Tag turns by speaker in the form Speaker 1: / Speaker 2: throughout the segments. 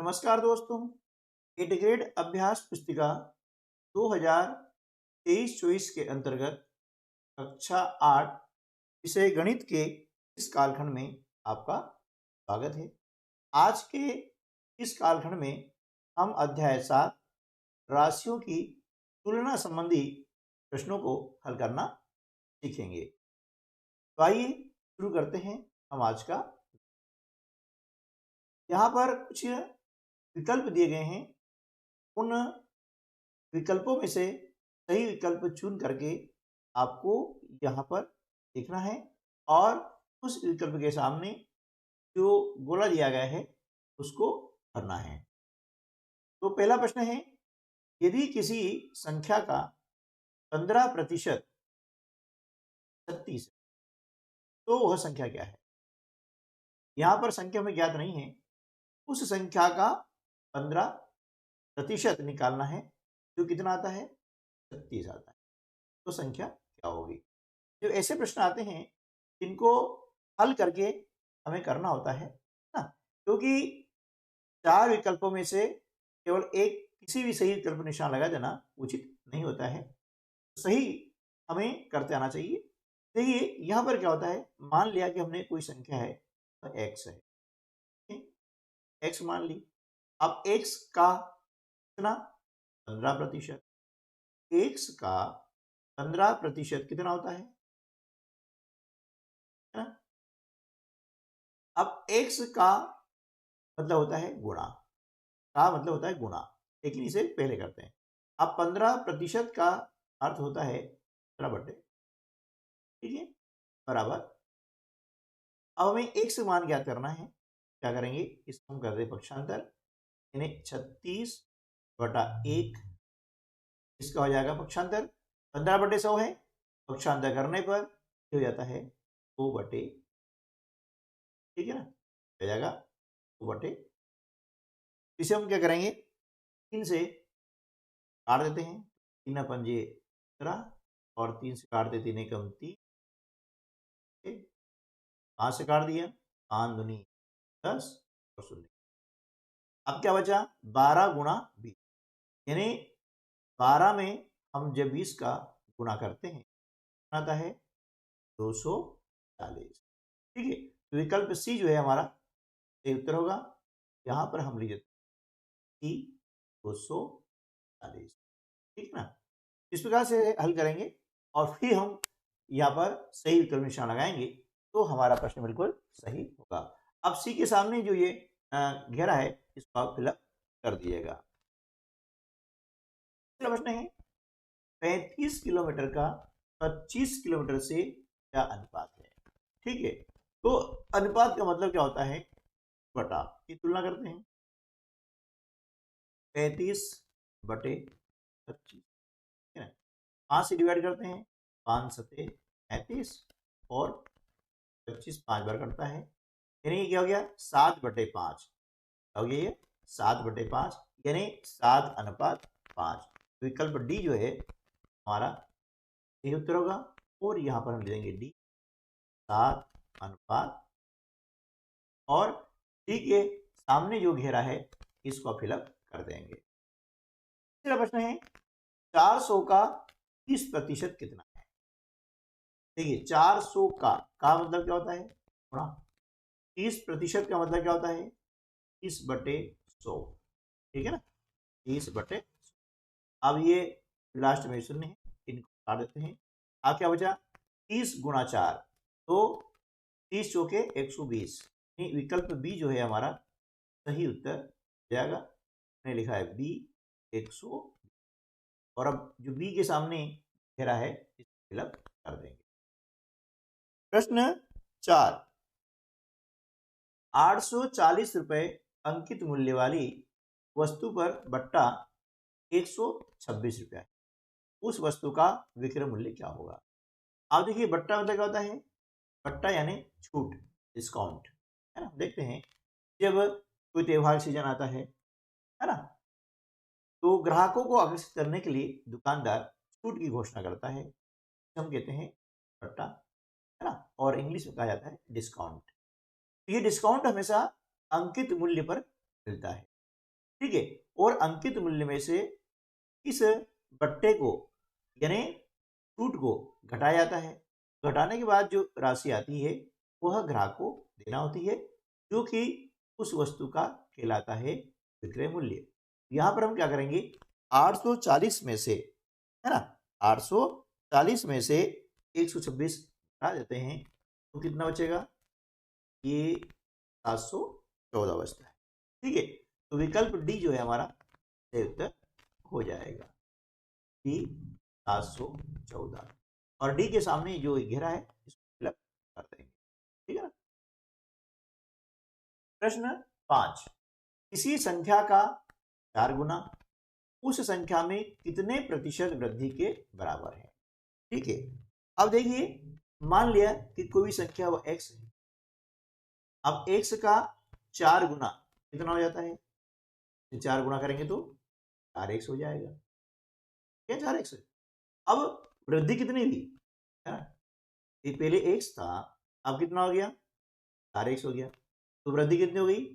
Speaker 1: नमस्कार दोस्तों। इंटीग्रेट अभ्यास पुस्तिका 2023-24 के अंतर्गत कक्षा 8 विषय गणित के इस कालखंड में आपका स्वागत है। आज के इस कालखंड में हम अध्याय 7 राशियों की तुलना संबंधी प्रश्नों को हल करना सीखेंगे। तो आइए शुरू करते हैं हम आज का। यहाँ पर कुछ विकल्प दिए गए हैं। उन विकल्पों में से सही विकल्प चुन करके आपको यहाँ पर देखना है और उस विकल्प के सामने जो गोला दिया गया है उसको भरना है। तो पहला प्रश्न है, यदि किसी संख्या का 15% 36 है तो वह संख्या क्या है। यहाँ पर संख्या में ज्ञात नहीं है, उस संख्या का 15% निकालना है जो कितना आता है, 36 आता है। तो संख्या क्या होगी। जो ऐसे प्रश्न आते हैं इनको हल करके हमें करना होता है ना, क्योंकि 4 विकल्पों में से केवल एक किसी भी सही विकल्प निशान लगा देना उचित नहीं होता है। सही हमें करते आना चाहिए। देखिए यहाँ पर क्या होता है, मान लिया कि हमने कोई संख्या है तो x है, x मान ली। अब x का कितना 15%, x का 15% कितना होता है ना? अब x का मतलब होता है गुणा, का मतलब होता है गुणा, लेकिन इसे पहले करते हैं। अब 15% का अर्थ होता है 15/, ठीक है, बराबर। अब हमें x मान ज्ञात करना है। क्या करेंगे, इसको हम कर दे पक्षांतर, यानी 36/1 इसका हो जाएगा पक्षांतर। 15/100 है, पक्षांतर करने पर हो जाता है 2/, ठीक है ना, हो जाएगा 2/। इसे हम क्या करेंगे, 3 से काट देते हैं, 3 पंजे 17 और 3 से काट देते 3 एकम 3, 5 से काट दिया, 5 दूनी 10 और 0। अब क्या बचा, 12 गुणा 20, यानी 12 में हम जब 20 का गुणा करते हैं आता है 240, ठीक है। तो विकल्प सी जो है हमारा सही उत्तर होगा। यहाँ पर हम लिख देते सी 240, ठीक ना। इस प्रकार से हल करेंगे और फिर हम यहाँ पर सही विकल्प निशान लगाएंगे तो हमारा प्रश्न बिल्कुल सही होगा। अब सी के सामने जो ये घेरा है इसको आप फिलअप कर दीजिएगा। प्रश्न है, 35 किलोमीटर का 25 किलोमीटर से क्या अनुपात है, ठीक है। तो अनुपात का मतलब क्या होता है, बटा की तुलना करते हैं, 35/25, 5 से डिवाइड करते हैं, 5 सते 35 और 25 5 बार करता है, यानी क्या हो गया 7/5 हो गया, ये 7/5 यानी 7:5। विकल्प डी जो है हमारा सही उत्तर होगा और यहाँ पर हम ले देंगे डी 7:5 और डी के सामने जो घेरा है इसको फिलअप कर देंगे। तीसरा प्रश्न है, 400 का 30% कितना है। देखिए 400 का मतलब क्या होता है, गुणा। 30% का मतलब क्या होता है, 30/100, ठीक है ना, 30/100। अब ये लास्ट में 0 है, इनको काट देते हैं। अब क्या बचा, 30 गुणा 4 तो 30 चौके 120, विकल्प बी जो है हमारा सही उत्तर जाएगा। मैंने लिखा है बी 100 और अब जो बी के सामने घेरा है इसको फिलअप कर देंगे। प्रश्न 4, 840 रुपए अंकित मूल्य वाली वस्तु पर बट्टा 126 रुपया है, उस वस्तु का विक्रय मूल्य क्या होगा। अब देखिए बट्टा मतलब क्या होता है, बट्टा यानी छूट, डिस्काउंट, है ना। देखते हैं जब कोई त्योहार सीजन आता है ना, तो ग्राहकों को आकर्षित करने के लिए दुकानदार छूट की घोषणा करता है, हम कहते हैं बट्टा, है ना, और इंग्लिश में कहा जाता है डिस्काउंट। ये डिस्काउंट हमेशा अंकित मूल्य पर मिलता है। ठीक है। और अंकित मूल्य में से इस बट्टे को यानी छूट को घटाया जाता है। घटाने के बाद जो राशि आती है वह ग्राहक को देना होती है, जो कि उस वस्तु का कहलाता है विक्रय मूल्य। यहाँ पर हम क्या करेंगे, 840 में से, है ना, 840 में से 126 हटा देते हैं तो कितना बचेगा, ये 714 बचता है। ठीक है, तो विकल्प डी जो है हमारा सही उत्तर हो जाएगा, डी 714। और डी के सामने जो घेरा है इसको फिलअप कर देंगे। ठीक है ना। प्रश्न 5, किसी संख्या का 4 गुना उस संख्या में कितने प्रतिशत वृद्धि के बराबर है। ठीक है, अब देखिए, मान लिया कि कोई भी संख्या वो x है। अब x का 4 गुना कितना हो जाता है, 4 गुना करेंगे तो 4x हो जाएगा। क्या 4x? अब वृद्धि कितनी हुई, है ना, ये पहले x था, अब कितना हो गया, 4x हो गया। तो वृद्धि कितनी हो गई,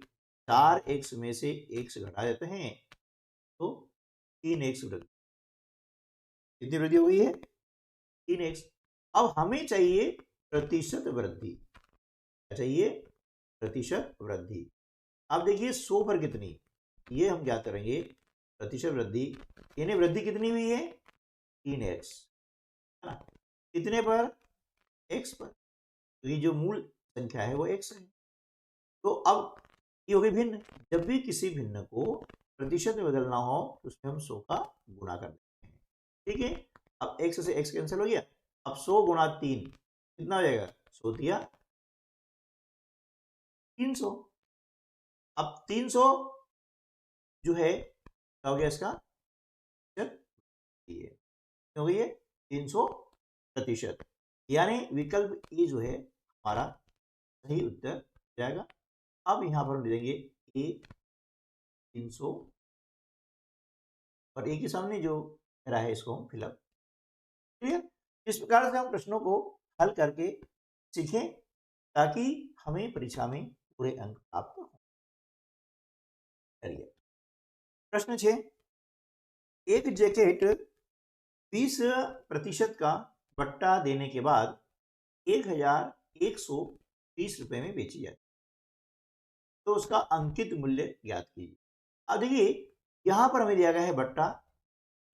Speaker 1: 4x में से x घटा देते हैं तो 3x वृद्धि। कितनी वृद्धि हो गई है, 3x। अब हमें चाहिए प्रतिशत वृद्धि, क्या चाहिए, प्रतिशत वृद्धि। अब देखिए 100 पर कितनी, ये हम क्या करेंगे, प्रतिशत वृद्धि, यानी वृद्धि कितनी हुई है, 3x, है ना, कितने पर, x पर। तो ये जो मूल संख्या है वो x है। तो अब ये हो गई भिन्न। जब भी किसी भिन्न को प्रतिशत में बदलना हो तो उसमें हम 100 का गुणा कर देते हैं। ठीक है, अब x से x कैंसिल हो गया। अब 100 गुणा 3 कितना हो जाएगा, 100 दिया 300। अब 300 जो है क्या हो गया, इसका हो गई है 300%, यानी विकल्प ए जो है हमारा सही उत्तर जाएगा। अब यहां पर हम ले देंगे ए 300 और ए के सामने जो रहा है इसको हम फिलअप। क्लियर। इस प्रकार से हम प्रश्नों को हल करके सीखें ताकि हमें परीक्षा में पूरे अंक प्राप्त हो। चलिए प्रश्न 6, एक जैकेट 20% का बट्टा देने के बाद 1120 रुपए में बेची जाती है, तो उसका अंकित मूल्य ज्ञात कीजिए। अब देखिए यहां पर हमें दिया गया है बट्टा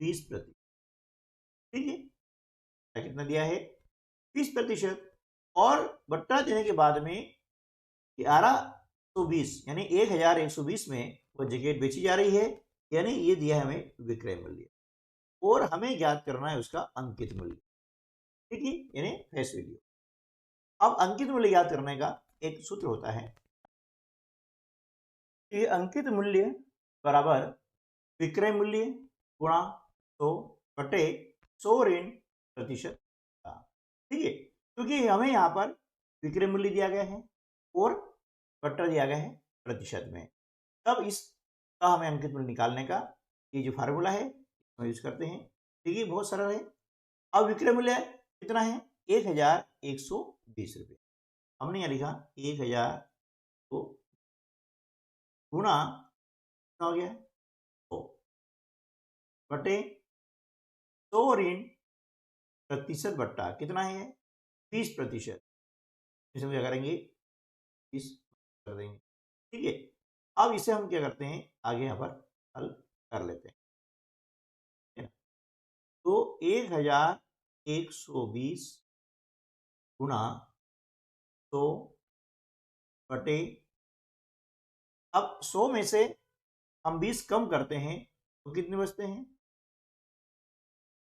Speaker 1: 20%। ठीक है, कितना दिया है, 20%, और बट्टा देने के बाद में 1120 यानी 1120 में वो जैकेट बेची जा रही है, यानी ये दिया है हमें विक्रय मूल्य, और हमें ज्ञात करना है उसका अंकित मूल्य। ठीक है, यानी फेस वैल्यू। अब अंकित मूल्य ज्ञात करने का एक सूत्र होता है, ये अंकित मूल्य बराबर विक्रय मूल्य गुणा 100 बटे 100 ऋण प्रतिशत का। ठीक है, क्योंकि हमें यहाँ पर विक्रय मूल्य दिया गया है और बट्टा दिया गया है प्रतिशत में। तब इसका हमें अंकित मूल्य निकालने का ये जो फार्मूला है हम यूज करते हैं। ठीक है, बहुत सरल है। अब विक्रय मूल्य कितना है, 1120 रुपये। हमने यहाँ लिखा 1000 को गुणा कितना हो गया, 100 बटे 100 ऋण प्रतिशत बट्टा कितना है, 20%। इसे हम क्या करेंगे, 20 कर देंगे। ठीक है, अब इसे हम क्या करते हैं, आगे यहाँ पर हल कर लेते हैं। तो 1120 गुणा 100 बटे, अब 100 में से हम 20 कम करते हैं तो कितने बचते हैं।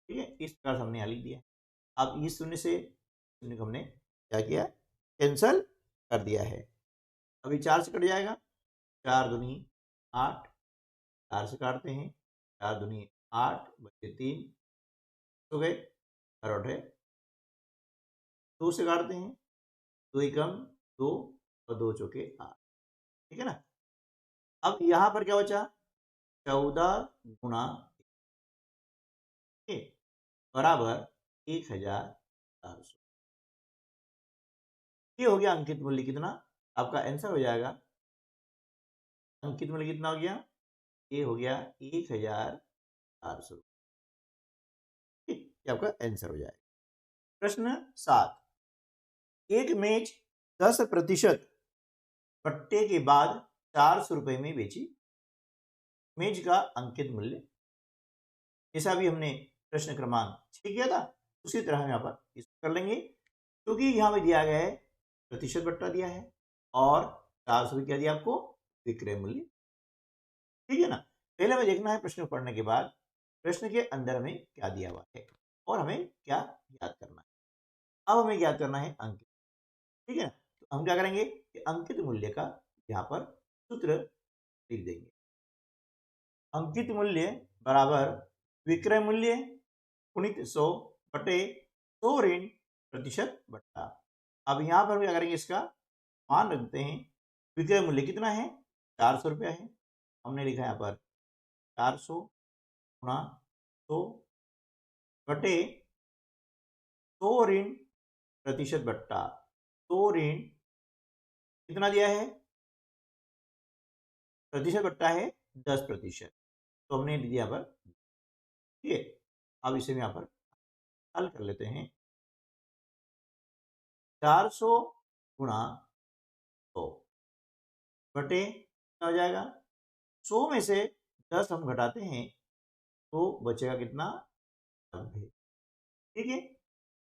Speaker 1: ठीक है, इस प्रकार हमने यहाँ लिख दिया। अब इस शून्य से शून्य को हमने क्या किया, कैंसल कर दिया है। अभी 4 से कट जाएगा, 4 दूनी 8, 4 से काटते हैं, 4 दूनी 8 बचे 3 हो गए, और 2 से काटते हैं, 2 एकम 2 और 2 चौके 8। ठीक है ना। अब यहां पर क्या बचा, 14 गुणा बराबर 1400। ये हो गया अंकित मूल्य कितना, आपका आंसर हो जाएगा, अंकित मूल्य कितना हो गया ये हो गया 1400, ये आपका आंसर हो जाएगा। प्रश्न 7, एक मेज 10% पट्टे के बाद 400 रुपए में बेची, मेज का अंकित मूल्य, जैसा भी हमने प्रश्न क्रमांक 6 किया था उसी तरह हम यहाँ पर इसको कर लेंगे, क्योंकि यहाँ पे दिया गया है प्रतिशत बट्टा दिया है और 400 रुपये क्या दिया आपको, विक्रय मूल्य। ठीक है ना। पहले हमें देखना है प्रश्न पढ़ने के बाद प्रश्न के अंदर हमें क्या दिया हुआ है और हमें क्या याद करना है। अब हमें याद करना है अंकित। ठीक है ना, तो हम क्या करेंगे कि अंकित मूल्य का यहाँ पर सूत्र लिख देंगे। अंकित मूल्य बराबर विक्रय मूल्य गुणित 100 बटे 100 ऋण प्रतिशत बट्टा। अब यहाँ पर हम क्या करेंगे, इसका मान रखते हैं। विक्रय मूल्य कितना है, 400 रुपया है। हमने लिखा यहाँ पर 400 गुणा 100 बटे 100 ऋण प्रतिशत बट्टा। 100 ऋण कितना दिया है, प्रतिशत बट्टा है 10%, तो हमने दिया पर। ठीक है, अब इसे यहाँ पर हल कर लेते हैं। 400 गुणा 100 बटे क्या हो जाएगा, 100 में से 10 हम घटाते हैं तो बचेगा कितना, 90। ठीक है,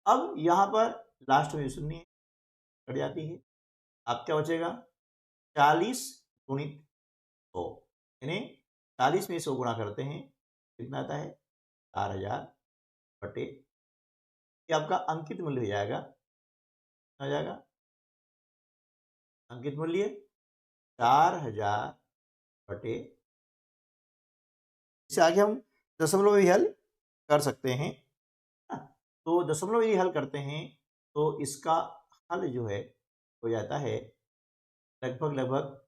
Speaker 1: अब यहाँ पर लास्ट में शून्य कट जाती है। अब क्या बचेगा, 40 गुणित 100, यानी 40 में 100 गुणा करते हैं कितना आता है, 4000 बटे, ये आपका अंकित मूल्य हो जाएगा। हो जाएगा अंकित मूल्य 4000 बटे, इससे आगे हम दशमलव भी हल कर सकते हैं। तो दशमलव यदि हल करते हैं तो इसका हल जो है हो जाता है लगभग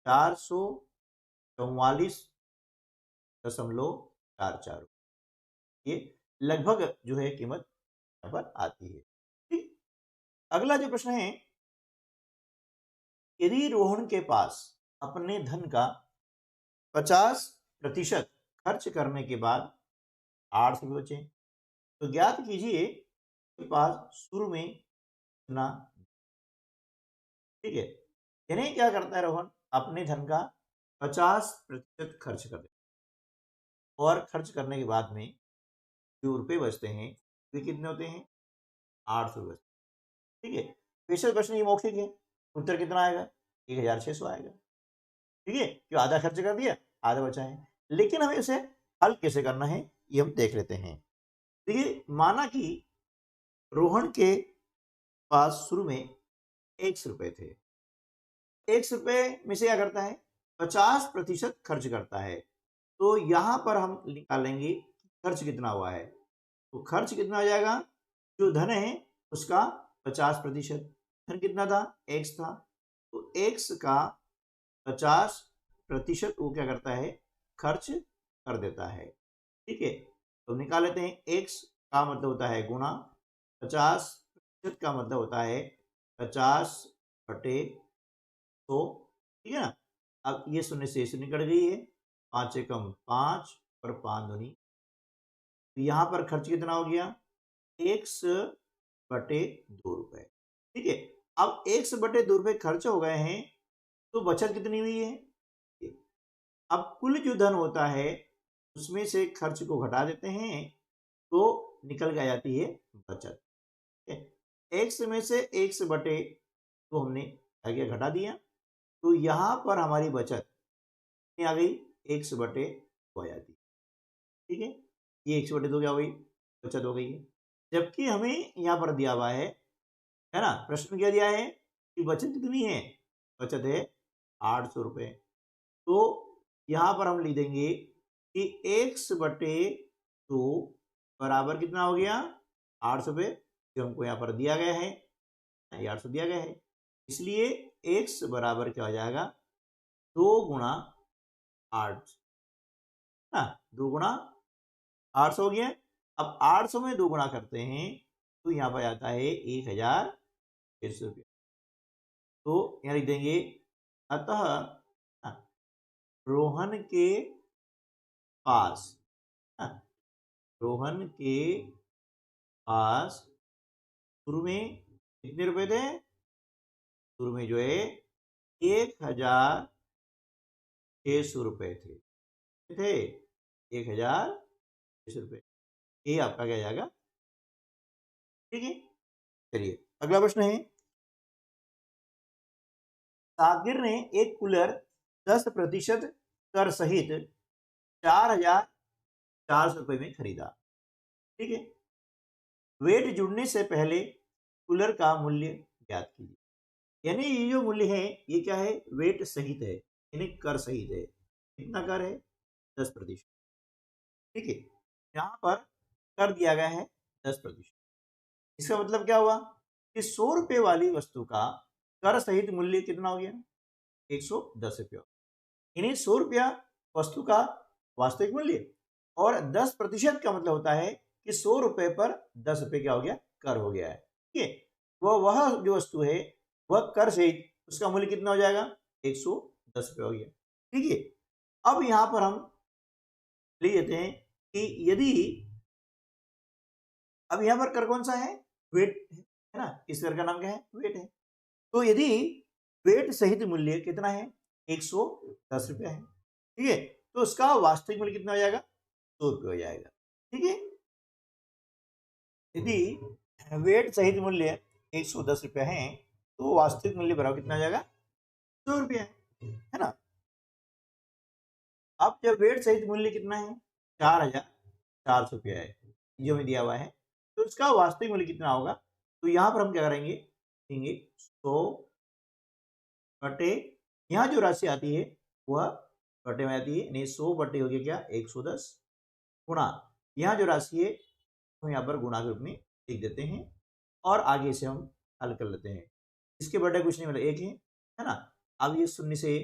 Speaker 1: 444.44, ये लगभग जो है कीमत यहाँ पर आती है। ठीक, अगला जो प्रश्न है, यदि रोहन के पास अपने धन का 50% खर्च करने के बाद 800 रुपये बचे, तो ज्ञात कीजिए के पास शुरू में कितना। ठीक है, यानी क्या करता है रोहन, अपने धन का 50% खर्च कर देता और खर्च करने के बाद में जो रुपए बचते हैं वे कितने होते हैं, 800 रुपये। ठीक है, स्पेशल प्रश्न ये मौखिक है, उत्तर कितना आएगा, 1600 आएगा। ठीक है, क्यों, आधा खर्च कर दिया आधा बचा है। लेकिन हमें इसे हल कैसे करना है ये हम देख लेते हैं। देखिए, माना कि रोहन के पास शुरू में 100 रुपए थे, 100 रुपए में से क्या करता है, 50% खर्च करता है। तो यहां पर हम निकालेंगे खर्च कितना हुआ है, तो खर्च कितना हो जाएगा, जो धन है उसका 50%, धन कितना था, x था, तो x का 50% वो क्या करता है, खर्च कर देता है। ठीक है, तो निकाल लेते हैं। x का मतलब होता है गुणा, 50% का मतलब होता है 50 बटे 100। ठीक है ना, अब ये शून्य से शून्य कट गई है, 5 एकम 5 और 5 दूनी, तो यहाँ पर खर्च कितना हो गया, 1 बटे 2 रुपए। ठीक है, अब 1 बटे 2 रुपए खर्च हो गए हैं तो बचत कितनी हुई है। अब कुल जो धन होता है उसमें से खर्च को घटा देते हैं तो निकल के आ जाती है बचत। एक्स में से 1 बटे तो हमने आगे घटा दिया, तो यहाँ पर हमारी बचत आ गई 1 बटे 2 आ जाती है। ठीक है, ये 1 बटे 2 क्या हो गई, बचत हो गई है। जबकि हमें यहाँ पर दिया हुआ है ना, प्रश्न क्या दिया है कि बचत कितनी है, बचत है 800 रुपये। तो यहाँ पर हम लिख देंगे कि 1 बटे 2 बराबर कितना हो गया, 800 रुपये, जो हमको यहाँ पर दिया गया है, 800 दिया गया है, इसलिए x बराबर क्या हो जाएगा, 2 गुणा 8, 2 गुणा 800 हो गया। अब 800 में 2 गुणा करते हैं तो यहाँ पर आता है 1600 रुपये। तो यहाँ लिख देंगे, अतः रोहन के पास, हाँ, रोहन के पास शुरू में कितने रुपए थे? शुरू में जो है 1,600 रुपए थे 1,600 रुपए। ये आपका क्या जाएगा? ठीक है, चलिए अगला प्रश्न है, सागिर ने एक कूलर 10% कर सहित 4,400 रुपए में खरीदा। ठीक है, वेट जुड़ने से पहले कूलर का मूल्य ज्ञात कीजिए। यानी ये जो मूल्य है ये क्या है? वेट सहित है, यानी कर सहित है। कितना कर है? 10%। ठीक है, यहाँ पर कर दिया गया है 10%। इसका मतलब क्या हुआ कि 100 रुपए वाली वस्तु का कर सहित मूल्य कितना हो गया? 110 रुपया। यानी 100 रुपया वस्तु का वास्तविक मूल्य, और 10% का मतलब होता है कि 100 रुपए पर 10 रुपए क्या हो गया? कर हो गया है। ठीक है, वह जो वस्तु है वह कर सहित उसका मूल्य कितना हो जाएगा? 110 रुपये हो गया। ठीक है, अब यहां पर हम ले लेते हैं कि यदि, अब यहां पर कर कौन सा है? वेट है ना, इस कर का नाम क्या है? वेट है। तो यदि वेट सहित मूल्य कितना है? 110 रुपया है। ठीक है, तो उसका वास्तविक मूल्य कितना हो जाएगा? 100 रुपये हो जाएगा। ठीक है, यदि वेट सहित मूल्य 110 रुपया है तो वास्तविक मूल्य बराबर कितना आ जाएगा? 100 रुपया है ना। अब जब वेट सहित मूल्य कितना है? 4,400 रुपया है जो हमें दिया हुआ है, तो उसका वास्तविक मूल्य कितना होगा? तो यहाँ पर हम क्या करेंगे? देंगे 100 बटे, यहाँ जो राशि आती है वह बटे में आती है, यानी 100 बटे हो गया क्या? 110 गुणा यहाँ जो राशि है हम यहाँ पर गुणा के रूप में लिख देते हैं, और आगे से हम हल कर लेते हैं। इसके बटे कुछ नहीं, मतलब एक है ना। अब ये शून्य से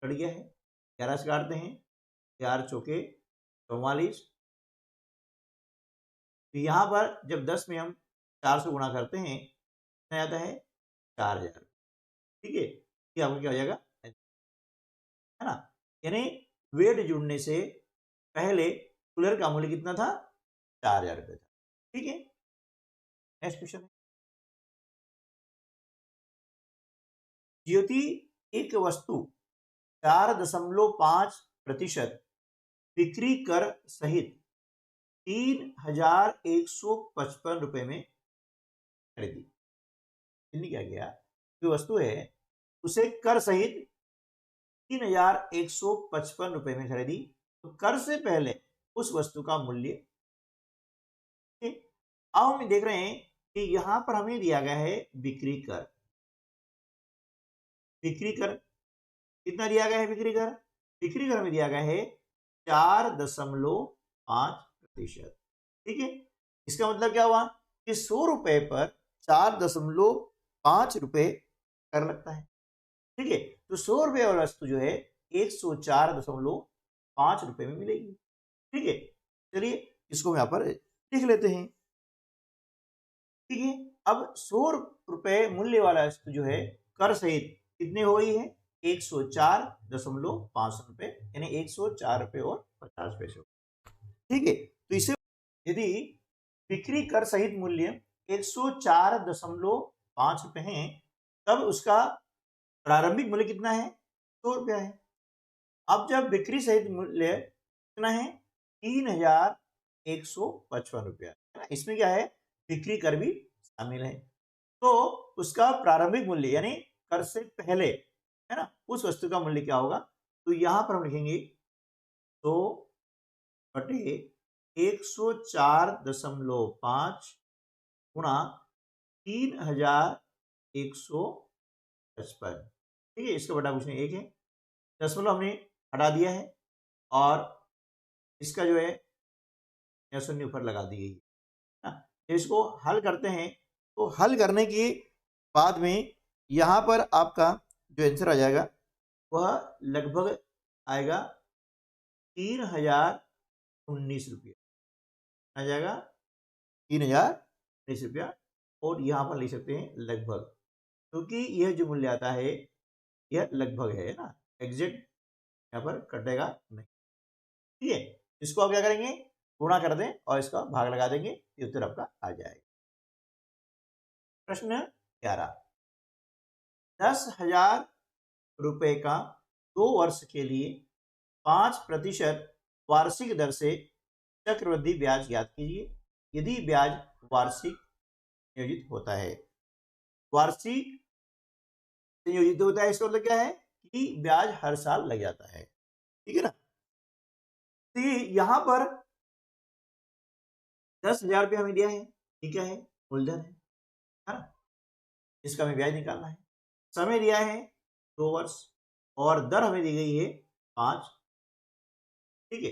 Speaker 1: कट गया है, 11 से काटते हैं, 4 चौके 44। तो यहाँ पर जब 10 में हम 4 से गुणा करते हैं कितना आता है? 4,000। ठीक है, ये आपको क्या हो जाएगा? है ना, यानी वेट जुड़ने से पहले कूलर का मूल्य कितना था? 4,000 रुपये था। ठीक है, नेक्स्ट क्वेश्चन। ज्योति एक वस्तु 4.5% बिक्री कर सहित 3,155 रुपए में खरीदी। क्या किया? जो वस्तु है उसे कर सहित 3,155 रुपए में खरीदी, तो कर से पहले उस वस्तु का मूल्य। अब हम देख रहे हैं कि यहां पर हमें दिया गया है बिक्री कर। बिक्री कर कितना दिया गया है? बिक्री कर हमें दिया गया है 4.5%। ठीक है, इसका मतलब क्या हुआ कि 100 रुपए पर 4.5 रुपए कर लगता है। ठीक है, तो 100 रुपए वाली वस्तु जो है 104.5 रुपए में मिलेगी। ठीक है, चलिए इसको यहाँ पर लिख लेते हैं। ठीक है, अब 100 रुपए मूल्य वाला वस्तु जो है कर सहित कितने हो गई है? 104.5 रुपए, यानी 104 रुपए और 50 पैसे। ठीक है, तो इसे यदि बिक्री कर सहित मूल्य 104.5 रुपए है, तब उसका प्रारंभिक मूल्य कितना है? 100 रुपया है। अब जब बिक्री सहित मूल्य कितना है? 3,155 रुपया। इसमें क्या है? बिक्री कर भी शामिल है, तो उसका प्रारंभिक मूल्य यानी कर से पहले, है ना, उस वस्तु का मूल्य क्या होगा? तो यहां पर हम लिखेंगे 100 बटे 104.5 गुणा 3,155। ठीक है, इसका बटा कुछ नहीं, एक है, दशमलव हमने हटा दिया है, और इसका जो है या शून्य ऊपर लगा दी गई है। इसको हल करते हैं, तो हल करने के बाद में यहाँ पर आपका जो आंसर आ जाएगा वह लगभग आएगा 3,019 रुपये आ जाएगा, 3,019 रुपया। और यहाँ पर लिख सकते हैं लगभग, क्योंकि यह जो मूल्य आता है यह लगभग है ना, एग्जैक्ट यहाँ पर कटेगा नहीं। ठीक है, इसको आप क्या करेंगे, गुणा कर दें और इसका भाग लगा देंगे, ये उत्तर आपका आ जाएगा। प्रश्न 11, 10,000 रुपए का 2 वर्ष के लिए 5% वार्षिक दर से चक्रवृद्धि ब्याज ज्ञात कीजिए यदि ब्याज वार्षिक नियोजित होता है। वार्षिक नियोजित होता है इसका मतलब क्या है कि ब्याज हर साल लग जाता है। ठीक है ना, तो यहां पर 10,000 रुपये हमें दिया है, ठीक है, मूलधन है ना, इसका हमें ब्याज निकालना है। समय दिया है 2 वर्ष और दर हमें दी गई है 5। ठीक है,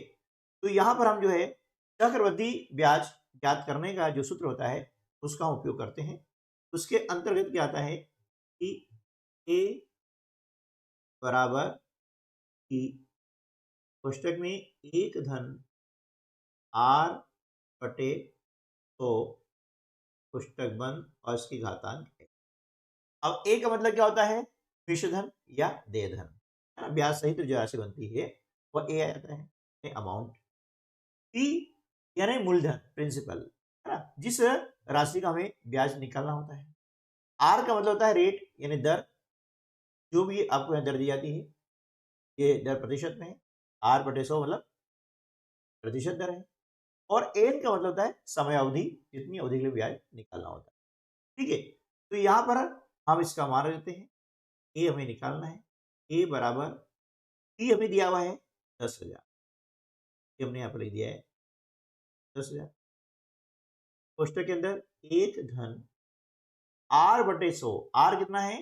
Speaker 1: तो यहां पर हम जो है चक्रवृद्धि ब्याज ज्ञात करने का जो सूत्र होता है उसका हम उपयोग करते हैं। उसके अंतर्गत क्या आता है कि ए बराबर की कोष्टक में 1 धन आर बटे 100 कोष्टक बंद और इसकी घातांक है। अब ए का मतलब क्या होता है, विषधन या देय धन, है ना, ब्याज सहित जो राशि बनती है वह ए आ जाता है, अमाउंट। पी यानी मूलधन, प्रिंसिपल, है ना, जिस राशि का हमें ब्याज निकालना होता है। आर का मतलब होता है रेट यानी दर, जो भी आपको यहाँ दर दी जाती है ये दर प्रतिशत में है। आर बटे 100 मतलब प्रतिशत दर है। और एन का मतलब होता है समय अवधि, जितनी अवधि के लिए ब्याज निकालना होता है। ठीक है, तो यहाँ पर हम इसका मान लेते हैं, ए हमें निकालना है, ए बराबर पी हमें दिया हुआ है 10,000, ये हमने यहाँ पर लिख दिया है 10,000। कोष्टक के अंदर 1 धन आर बटे 100, आर कितना है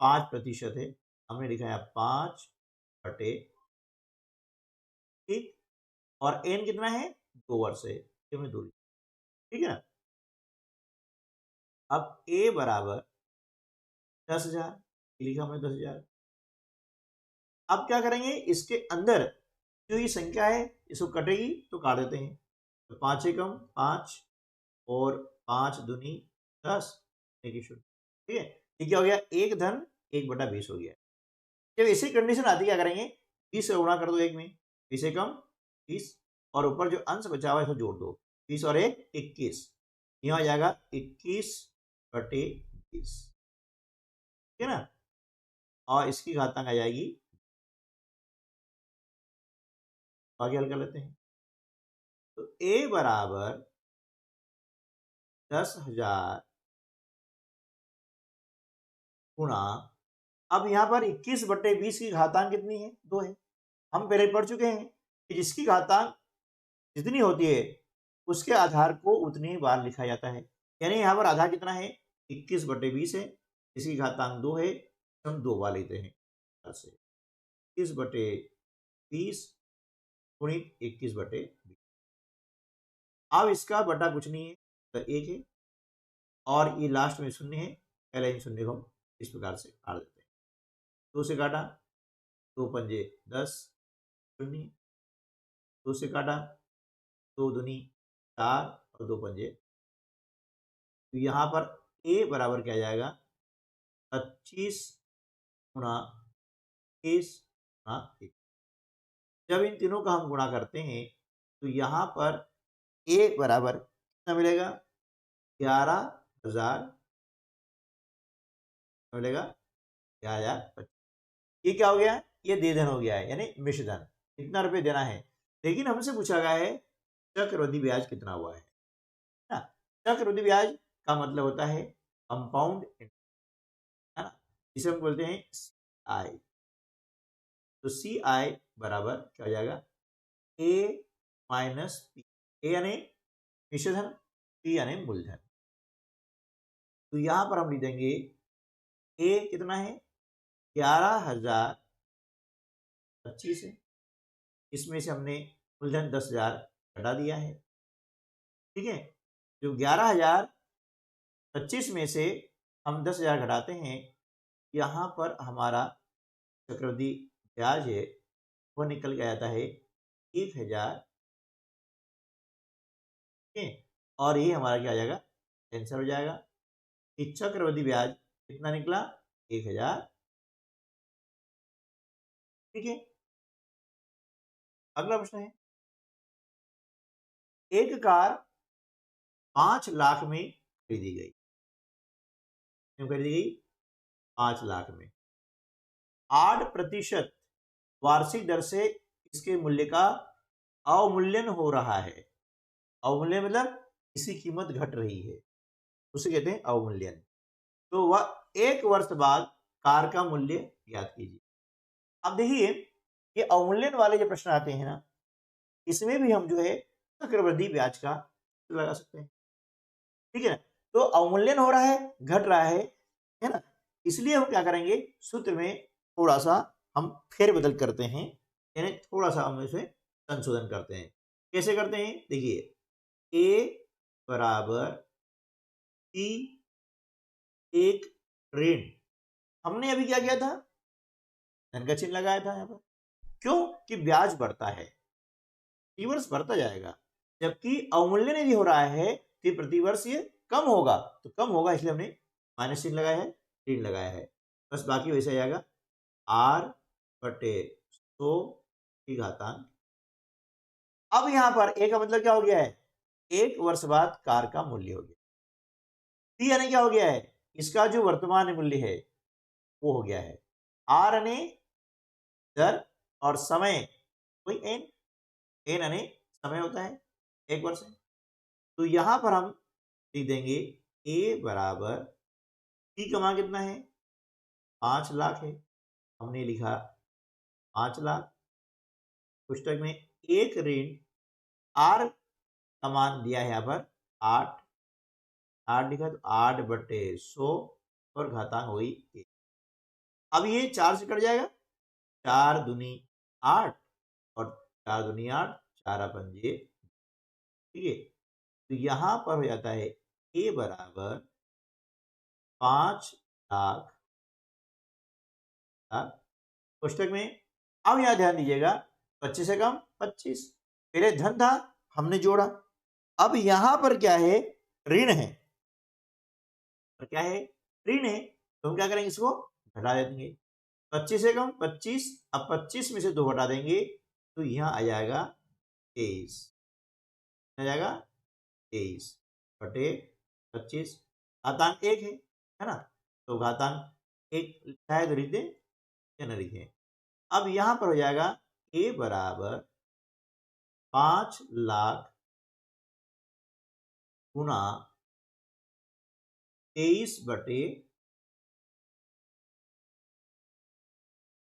Speaker 1: 5% है, हमने लिखा है 5 बटे, ठीक, और एन कितना है 2 वर्ष है, ये हमने 2 लिखा। ठीक है ना, अब ए बराबर 10,000 लिखा हमने 10,000। अब क्या करेंगे, इसके अंदर जो ये संख्या है इसको कटेगी तो काट देते हैं, तो 5 एकम 5 और 5 दूनी 10, 1 ठीक है, ये क्या हो गया 1 धन 1/20 हो गया। जब ऐसी कंडीशन आती है क्या करेंगे, 20 से गुणा कर दो 1 में, 20 एकम 20 और ऊपर जो अंश बचा हुआ है इसको जोड़ दो, 20 और 1 21, यहाँ आ जाएगा 21/20, ठीक है ना, और इसकी घातांक आ जाएगी, आगे हल कर लेते हैं। तो ए बराबर 10,000 गुणा, अब यहाँ पर 21/20 की घातांक कितनी है, 2 है। हम पहले पढ़ चुके हैं कि जिसकी घातांक जितनी होती है उसके आधार को उतनी ही बार लिखा जाता है। यानी यहाँ पर आधार कितना है 21/20 है, इसकी घातांक 2 है, हम 2 बार लेते हैं, 21/20 गुणित 21/20। अब इसका बटा कुछ नहीं है तो 1 है और ये लास्ट में 0 है, पहले इन 0 को हम इस प्रकार से काट देते हैं, 2 से काटा, 2 पंजे 10, 0, 2 से काटा, 2 दूनी 4 और 2 पंजे, तो यहाँ पर ए बराबर क्या जाएगा 25 गुणा 21 गुणा 1। जब इन तीनों का हम गुणा करते हैं तो यहाँ पर ए बराबर कितना मिलेगा 11,000 मिलेगा, 11,025। ये क्या हो गया, ये दे धन हो गया है, यानी मिश्र धन, कितना रुपए देना है। लेकिन हमसे पूछा गया है चक्रवृद्धि ब्याज कितना हुआ है ना, चक्रवृद्धि ब्याज का मतलब होता है कंपाउंड, है ना, जिसे हम बोलते हैं आई। तो सी आई बराबर क्या हो जाएगा ए माइनस पी, ए यानी मिश्रधन, पी यानी मूलधन। तो यहां पर हम लिख देंगे ए कितना है 11,025 है, इसमें से हमने मूलधन 10,000 घटा दिया है। ठीक है, जो 11,025 में से हम 10,000 घटाते हैं, यहाँ पर हमारा चक्रवृद्धि ब्याज है वो निकल के आता है 1,000। ठीक है, और ये हमारा क्या आ जाएगा आंसर हो जाएगा कि चक्रवृद्धि ब्याज कितना निकला 1,000। ठीक है, अगला प्रश्न है, एक कार 5 लाख में खरीदी गई। क्यों खरीदी गई? 5 लाख में। 8% वार्षिक दर से इसके मूल्य का अवमूल्यन हो रहा है। अवमूल्यन मतलब इसकी कीमत घट रही है, उसे कहते हैं अवमूल्यन। तो वह 1 वर्ष बाद कार का मूल्य ज्ञात कीजिए। अब देखिए, ये अवमूल्यन वाले जो प्रश्न आते हैं ना, इसमें भी हम जो है चक्रवृद्धि ब्याज का लगा सकते हैं। ठीक है ना? तो अवमूल्यन हो रहा है, घट रहा है ना? इसलिए हम क्या करेंगे, सूत्र में थोड़ा सा हम फेरबदल करते हैं, यानी थोड़ा सा हम इसमें संशोधन करते हैं। कैसे करते हैं? देखिए, ए बराबर पी एक ऋण, हमने अभी क्या किया था? धन का चिन्ह लगाया था यहाँ पर। क्यों? कि ब्याज बढ़ता है, प्रतिवर्ष बढ़ता जाएगा, जबकि अवमूल्यन यदि हो रहा है तो प्रतिवर्ष ये कम होगा, तो कम होगा इसलिए हमने माइनस चिन्ह लगाया है, ऋण लगाया है। बस बाकी वैसे आ जाएगा आर बटे 100 की घातांक। अब यहां पर ए का मतलब क्या हो गया है? 1 वर्ष बाद कार का मूल्य हो गया। टी यानी क्या हो गया है? इसका जो वर्तमान मूल्य है वो हो गया है। आर यानी दर और समय कोई एन, एन यानी समय होता है 1 वर्ष। तो यहां पर हम लिख देंगे ए बराबर टी का मान कितना है? 5 लाख है, हमने लिखा 5 लाख। पुस्तक में एक ऋण आर का मान दिया है यहाँ पर 8, 8 लिखा, तो 8/100 और घातांक हो गई 1। अब ये 4 से कट जाएगा, 4 दूनी 8 और 4 दूनी 8, 4 पंजे। ठीक है, तो यहां पर हो जाता है ए बराबर 5 लाख। पुस्तक में अब यहां ध्यान दीजिएगा, 25 से कम 25, पहले धन था हमने जोड़ा, अब यहां पर क्या है? ऋण है। और क्या है? ऋण है, तो हम क्या करेंगे? इसको घटा देंगे। 25 से कम 25, अब 25 में से 2 घटा देंगे तो यहां आ जाएगा 23, आ जाएगा 23 बटे 25। घातांक 1 है ना? तो घातांक 1 शायद लिख दें या न लिखें। अब यहां पर हो जाएगा ए बराबर 5 लाख गुना 23 बटे,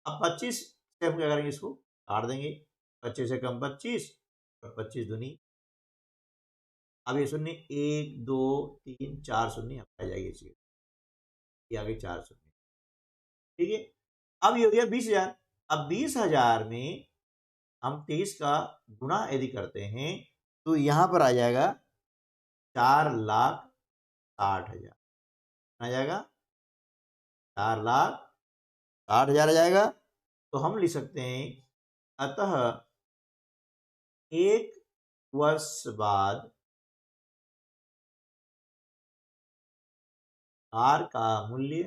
Speaker 1: अब 25 से हम क्या करेंगे? इसको काट देंगे। 25 से कम 25 और 25 दूनी, अब ये शून्य 1 2 3 4 शून्य आ जाएगी इसकी, ये आगे 4 शून्य। ठीक है, अब ये हो गया 20,000। अब 20,000 में हम 23 का गुणा यदि करते हैं तो यहां पर आ जाएगा 4,60,000 आ जाएगा, 4,60,000 आ जाएगा। तो हम लिख सकते हैं, अतः 1 वर्ष बाद कार का मूल्य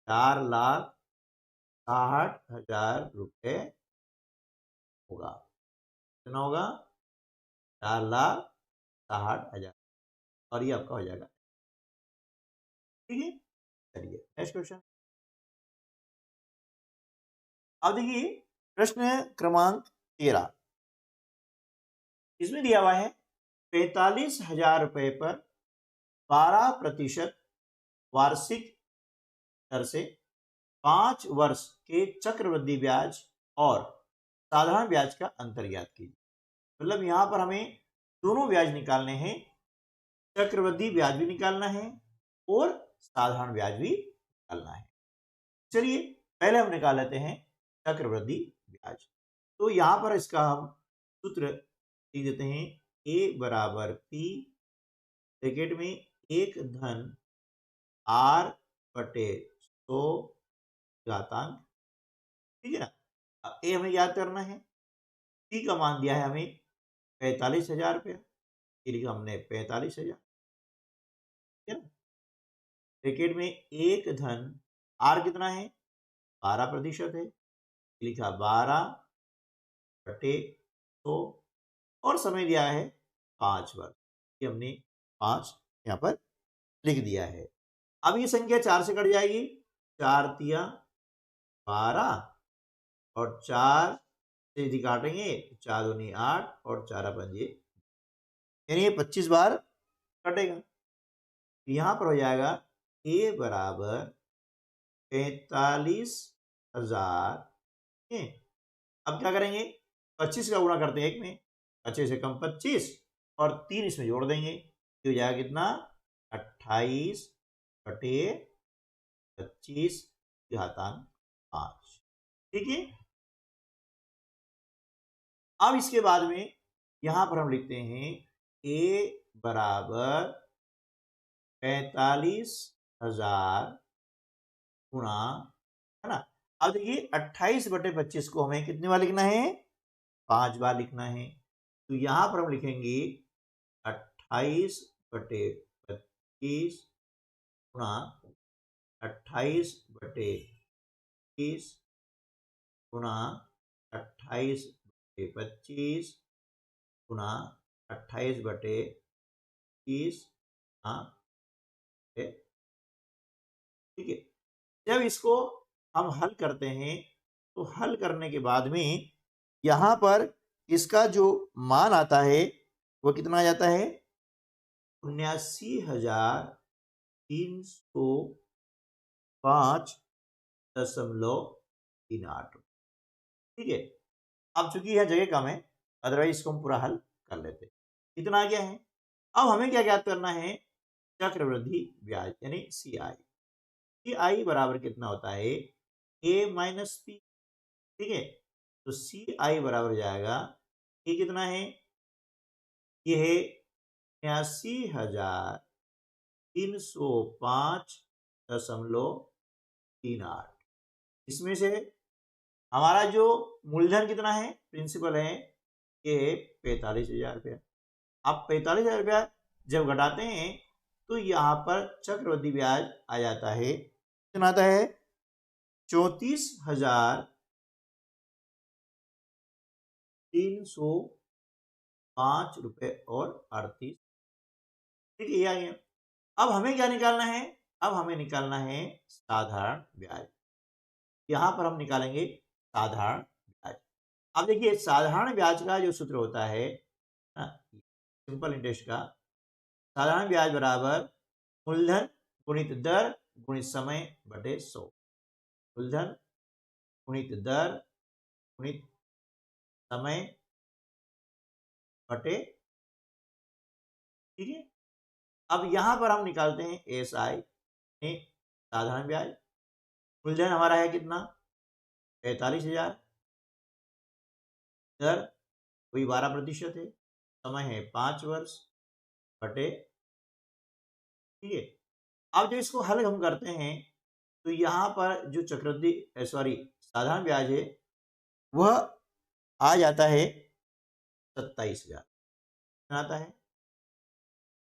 Speaker 1: 4,60,000 रुपये होगा। कितना होगा? 4,60,000, और ये आपका हो जाएगा। ठीक है, चलिए नेक्स्ट क्वेश्चन। अब देखिए प्रश्न क्रमांक 13, इसमें दिया हुआ है 45,000 रुपए पर 12% वार्षिक दर से 5 वर्ष के चक्रवृद्धि ब्याज और साधारण ब्याज का अंतर ज्ञात कीजिए। मतलब यहां पर हमें दोनों ब्याज निकालने हैं, चक्रवृद्धि ब्याज भी निकालना है और साधारण ब्याज भी निकालना है। चलिए पहले हम निकाल लेते हैं चक्रवृद्धि ब्याज। तो यहां पर इसका हम सूत्र लिख देते हैं, ए बराबर पी ब्रैकेट में एक धन आर बटे 100 घातांक। ठीक है ना? अब ए हमें याद करना है, पी का मान दिया है हमें 45,000 रुपया, ये लिखा हमने 45,000। ठीक है ना? ब्रैकेट में एक धन आर कितना है 12% है, लिखा 12/100 और समय दिया है 5 वर्ष। ये हमने 5 यहाँ पर लिख दिया है। अब ये संख्या 4 से कट जाएगी, 4 तिया 12 और 4 से यदि काटेंगे 4 दूनी 8 और 4 पंजे, यानी ये 25 बार कटेगा। यहाँ पर हो जाएगा ए बराबर 45,000। अब क्या करेंगे, 25 का गुणा करते हैं एक में, 25 से कम 25 और 3 इसमें जोड़ देंगे, तो हो जाएगा कितना 28/25 ठीक है। अब इसके बाद में यहां पर हम लिखते हैं ए बराबर 45,000 गुणा, है ना। अब देखिए 28/25 को हमें कितने बार लिखना है 5 बार लिखना है, तो यहां पर हम लिखेंगे 28/25 गुणा 28/30 गुणा 28/25 गुणा 28/30 ठीक है। जब इसको हम हल करते हैं तो हल करने के बाद में यहां पर इसका जो मान आता है वो कितना आ जाता है 79,305.38 ठीक है। अब चूंकि यह जगह कम है, अदरवाइज इसको हम पूरा हल कर लेते। इतना आ गया है। अब हमें क्या ज्ञात करना है चक्रवृद्धि ब्याज यानी CI। CI बराबर कितना होता है A माइनस P ठीक है। तो CI बराबर जाएगा, ये कितना है, ये है 83,305.38। इसमें से हमारा जो मूलधन कितना है प्रिंसिपल है ये 45,000 रुपया। अब 45,000 रुपया जब घटाते हैं तो यहाँ पर चक्रवृद्धि ब्याज आ जाता है, कितना आता है 34,305.38 ठीक है। आ गया। अब हमें क्या निकालना है, अब हमें निकालना है साधारण ब्याज। यहां पर हम निकालेंगे साधारण ब्याज। अब देखिए साधारण ब्याज का जो सूत्र होता है सिंपल इंटरेस्ट का, साधारण ब्याज बराबर मूलधन गुणित दर गुणित समय बटे 100। मूलधन गुणित दर गुणित समय बटे ठीक है। अब यहां पर हम निकालते हैं SI साधारण ब्याज। मूलधन हमारा है कितना 45,000, दर वही 12% है, समय है 5 वर्ष बटे ठीक है। अब जो इसको हल हम करते हैं तो यहाँ पर जो चक्रवृद्धि साधारण ब्याज है वह आ जाता है 27,000 आता है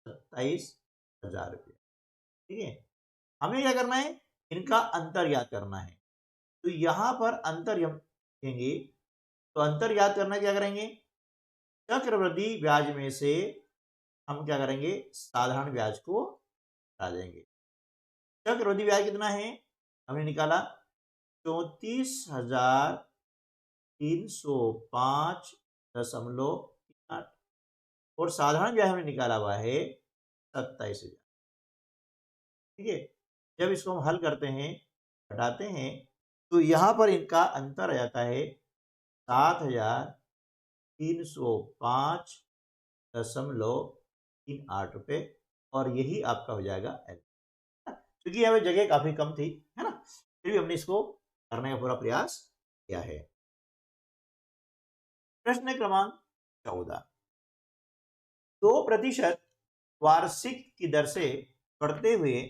Speaker 1: 27,000 रुपये ठीक है। हमें क्या करना है इनका अंतर याद करना है, तो यहाँ पर अंतर हम देंगे, तो अंतर याद करना क्या करेंगे चक्रवृद्धि ब्याज में से हम क्या करेंगे साधारण ब्याज को हटा देंगे। चक्रवृद्धि ब्याज कितना है हमने निकाला 34,305.38 और साधारण ब्याज हमने निकाला हुआ है 27,000 ठीक है। जब इसको हम हल करते हैं घटाते हैं तो यहाँ पर इनका अंतर आ जाता है 7,305.38 रुपये और यही आपका हो जाएगा एल। क्योंकि यहाँ पे जगह काफी कम थी है ना, फिर भी हमने इसको करने का पूरा प्रयास किया है। प्रश्न क्रमांक 14, 2% वार्षिक की दर से बढ़ते हुए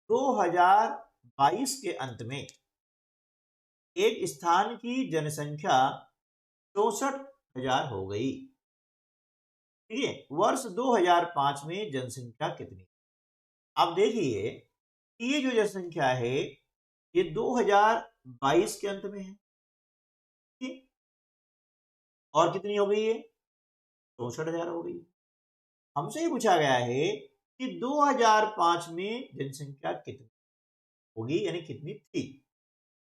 Speaker 1: 2022 के अंत में एक स्थान की जनसंख्या 64,000 हो गई ठीक है। वर्ष 2005 में जनसंख्या कितनी, आप देखिए कि ये जो जनसंख्या है ये 2022 के अंत में है, ठीक? और कितनी हो गई है? 64,000 हो गई। हमसे ये पूछा गया है कि 2005 में जनसंख्या कितनी होगी, यानी कितनी थी,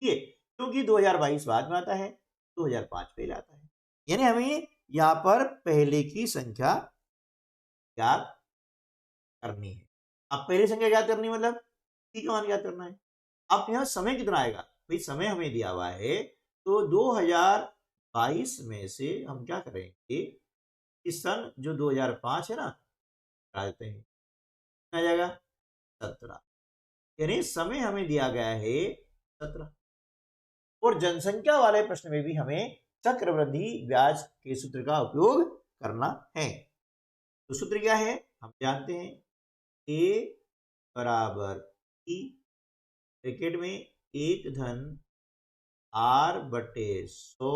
Speaker 1: ठीक है? क्योंकि 2022 बाद में आता है, 2005 पहले आता है, यानी हमें यहाँ पर पहले की संख्या ज्ञात करनी है। अब पहली संख्या ज्ञात करनी मतलब टी का मान ज्ञात करना है। अब यहाँ समय कितना आएगा, भाई समय हमें दिया हुआ है, तो 2022 में से हम क्या करेंगे, इस सन जो 2005 है ना, हटा देते हैं, कितना आ जाएगा 17, यानी समय हमें दिया गया है 17। और जनसंख्या वाले प्रश्न में भी हमें चक्रवृद्धि ब्याज के सूत्र का उपयोग करना है। तो सूत्र क्या है हम जानते हैं, ए बराबर ई ब्रैकेट में 1 धन r बटे 100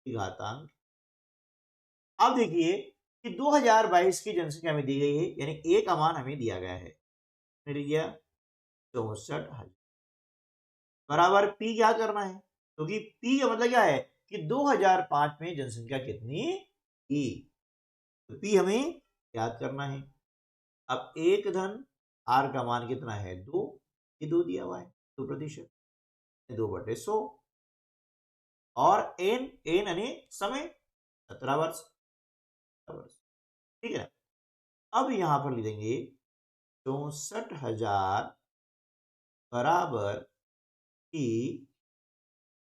Speaker 1: की घातांक। अब देखिए कि 2022 की जनसंख्या हमें दी गई है, यानी ए का मान हमें दिया गया है, मिल गया 64,000 बराबर पी क्या करना है, क्योंकि पी का मतलब क्या है कि 2005 में जनसंख्या कितनी थी, तो पी हमें याद करना है। अब 1 धन आर का मान कितना है 2, ये 2 दिया हुआ है, 2%, 2/100, और एन यानी समय 17 वर्ष, ठीक है ना। अब यहां पर लिखेंगे 64,000 बराबर की,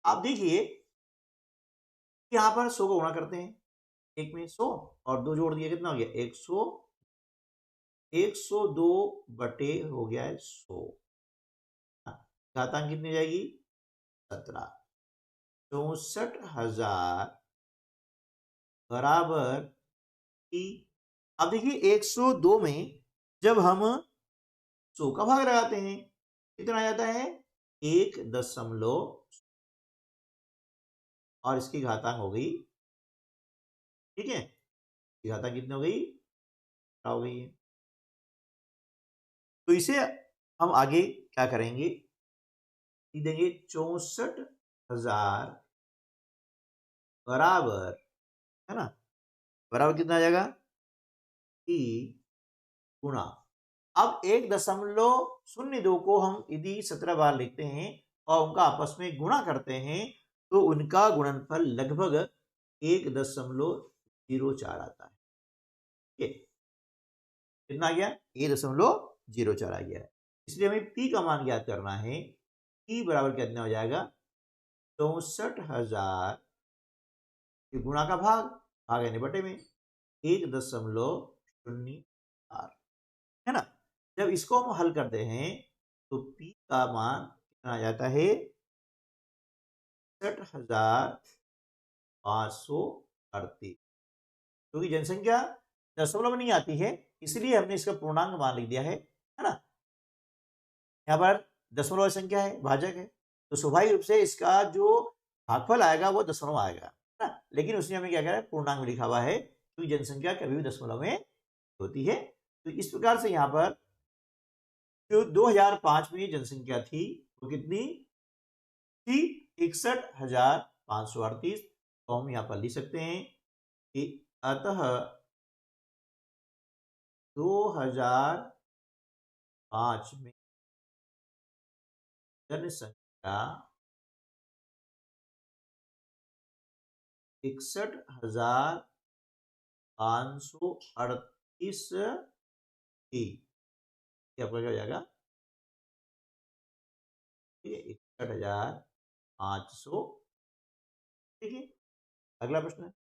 Speaker 1: आप देखिए यहां पर 100 को गुणा करते हैं, एक में 100 और 2 जोड़ दिया, कितना हो गया 100, 102 बटे हो गया है 100, घातांक कितनी जाएगी 17। 64,000 बराबर की, अब देखिए 102 में जब हम 100 का भाग लगाते हैं कितना आ जाता है 1 और इसकी घातांक हो गई, ठीक है, घातांक कितनी हो गई है। तो इसे हम आगे क्या करेंगे, देंगे 64,000 बराबर, है ना, बराबर कितना आ जाएगा ई गुणा, अब 1.02 को हम यदि 17 बार लिखते हैं और उनका आपस में गुणा करते हैं तो उनका गुणनफल लगभग 1.04 आता है, ठीक है, कितना आ गया 1.04 आ गया है। इसलिए हमें पी का मान ज्ञात करना है, पी बराबर कितना हो जाएगा 64,000 गुणा का भाग यानी बटे में 1.04, है ना। जब इसको हम हल करते हैं तो पी का मान कितना आ जाता है 67,538, क्योंकि जनसंख्या दशमलव में नहीं आती है इसलिए हमने इसका पूर्णांक मान लिख दिया है ना। यहाँ पर दशमलव संख्या है, भाजक है, तो स्वाभाविक रूप से इसका जो भागफल आएगा वो दशमलव आएगा ना, लेकिन उसने हमें क्या करा है पूर्णांक लिखा हुआ है, क्योंकि जनसंख्या कभी भी दशमलव में होती है। तो इस प्रकार से यहाँ पर जो 2005 में जनसंख्या थी वो कितनी थी 61,538, तो हम यहाँ पर लिख सकते हैं कि अतः 2005 में जनसंख्या 61,538 थी, आपका क्या हो जाएगा, ठीक है 61,500, ठीक है। अगला प्रश्न है,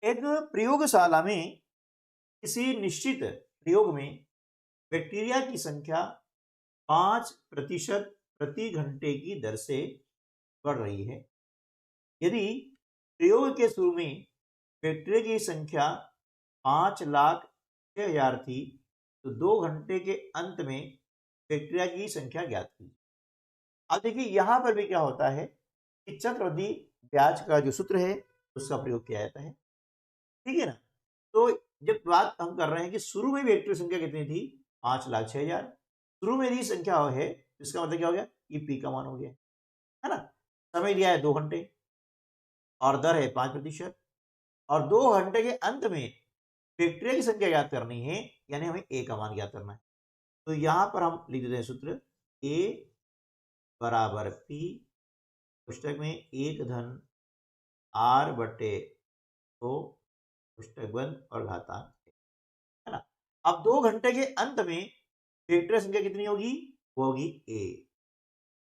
Speaker 1: एक प्रयोगशाला में किसी निश्चित प्रयोग में बैक्टीरिया की संख्या 5% प्रति घंटे की दर से बढ़ रही है। यदि प्रयोग के शुरू में बैक्टीरिया की संख्या 5,06,000 थी तो 2 घंटे के अंत में बैक्टीरिया की संख्या ज्ञात की। अब देखिए यहां पर भी क्या होता है कि चक्रवृद्धि ब्याज का जो सूत्र है उसका प्रयोग किया जाता है, ठीक है ना। तो जब बात हम कर रहे हैं कि शुरू में वेक्टर संख्या कितनी थी 5,06,000, शुरू में दी संख्या है, इसका मतलब क्या हो गया, ये पी का मान हो गया, है ना। समय दिया है 2 घंटे और दर है 5% और 2 घंटे के अंत में वेक्टर की संख्या ज्ञात करनी है, यानी हमें ए का मान ज्ञात करना है। तो यहां पर हम लिख देते हैं सूत्र ए बराबर पी पुस्तक में 1 धन आर बटे 2 पुस्तक बंद और घातांक, है ना। अब 2 घंटे के अंत में वेक्टर संख्या कितनी होगी, वो होगी ए,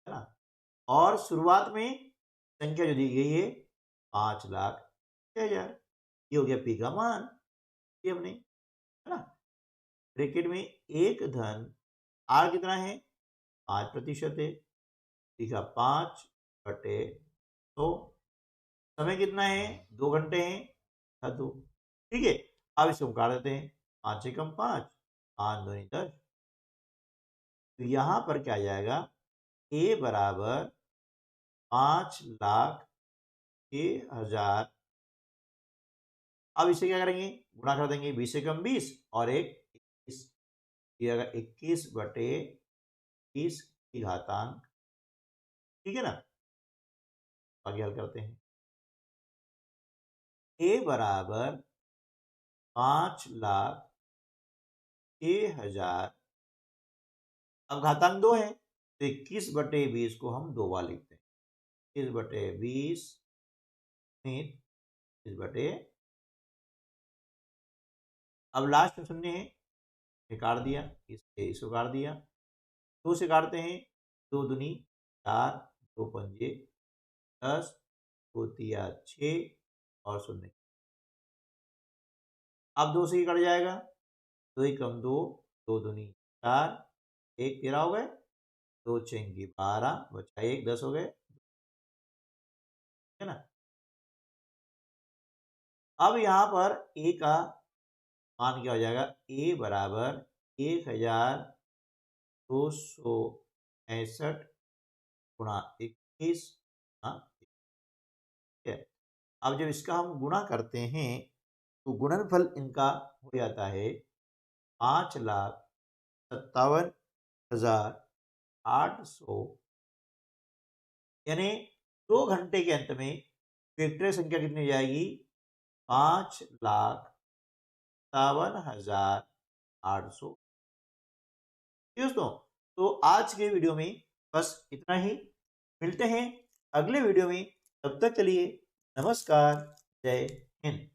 Speaker 1: है ना। और शुरुआत में संख्या जो दी गई है 5,06,000, ये हो गया पी का मान, ये हमने, है ना। ब्रैकेट में 1 धन आर कितना है 5% है, लिखा 5 बटे 100, समय कितना है 2 घंटे हैं 2, ठीक है। अब इसको हम काट देते हैं, 5 से कम 5, 5 दूनी 10, तो यहां पर क्या आ जाएगा, ए बराबर 5,06,000। अब इसे क्या करेंगे, गुणा कर देंगे, 20 से कम 20 और 1 21, ये आएगा 21 बटे 20 की घातांक, ठीक है ना। आगे हल करते हैं, ए बराबर 5,06,000, अब घातांक 2 है तो 21 बटे 20 को हम 2 बार लिखते हैं, 21 बटे 20 21 बटे, अब लास्ट में शून्य है, काट दिया, इसको काट दिया, 2 से काटते हैं, 2 दूनी 4, 2 पंजे 10, 2 तिया 6 और 0, अब 2 से ही कट जाएगा, 2 ही कम 2, 2 दूनी 4, 1 13 हो गए, 2 चेंगी 12 बचा 1 10 हो गए, है ना। अब यहाँ पर ए का मान क्या हो जाएगा, ए बराबर 1,265 गुणा 21, हाँ ठीक है। अब जब इसका हम गुणा करते हैं तो गुणनफल इनका हो जाता है 5,57,800, यानी 2 घंटे के अंत में वेक्टर संख्या कितनी हो जाएगी, 5,57,800। दोस्तों, तो आज के वीडियो में बस इतना ही, मिलते हैं अगले वीडियो में, तब तक के लिए नमस्कार, जय हिंद।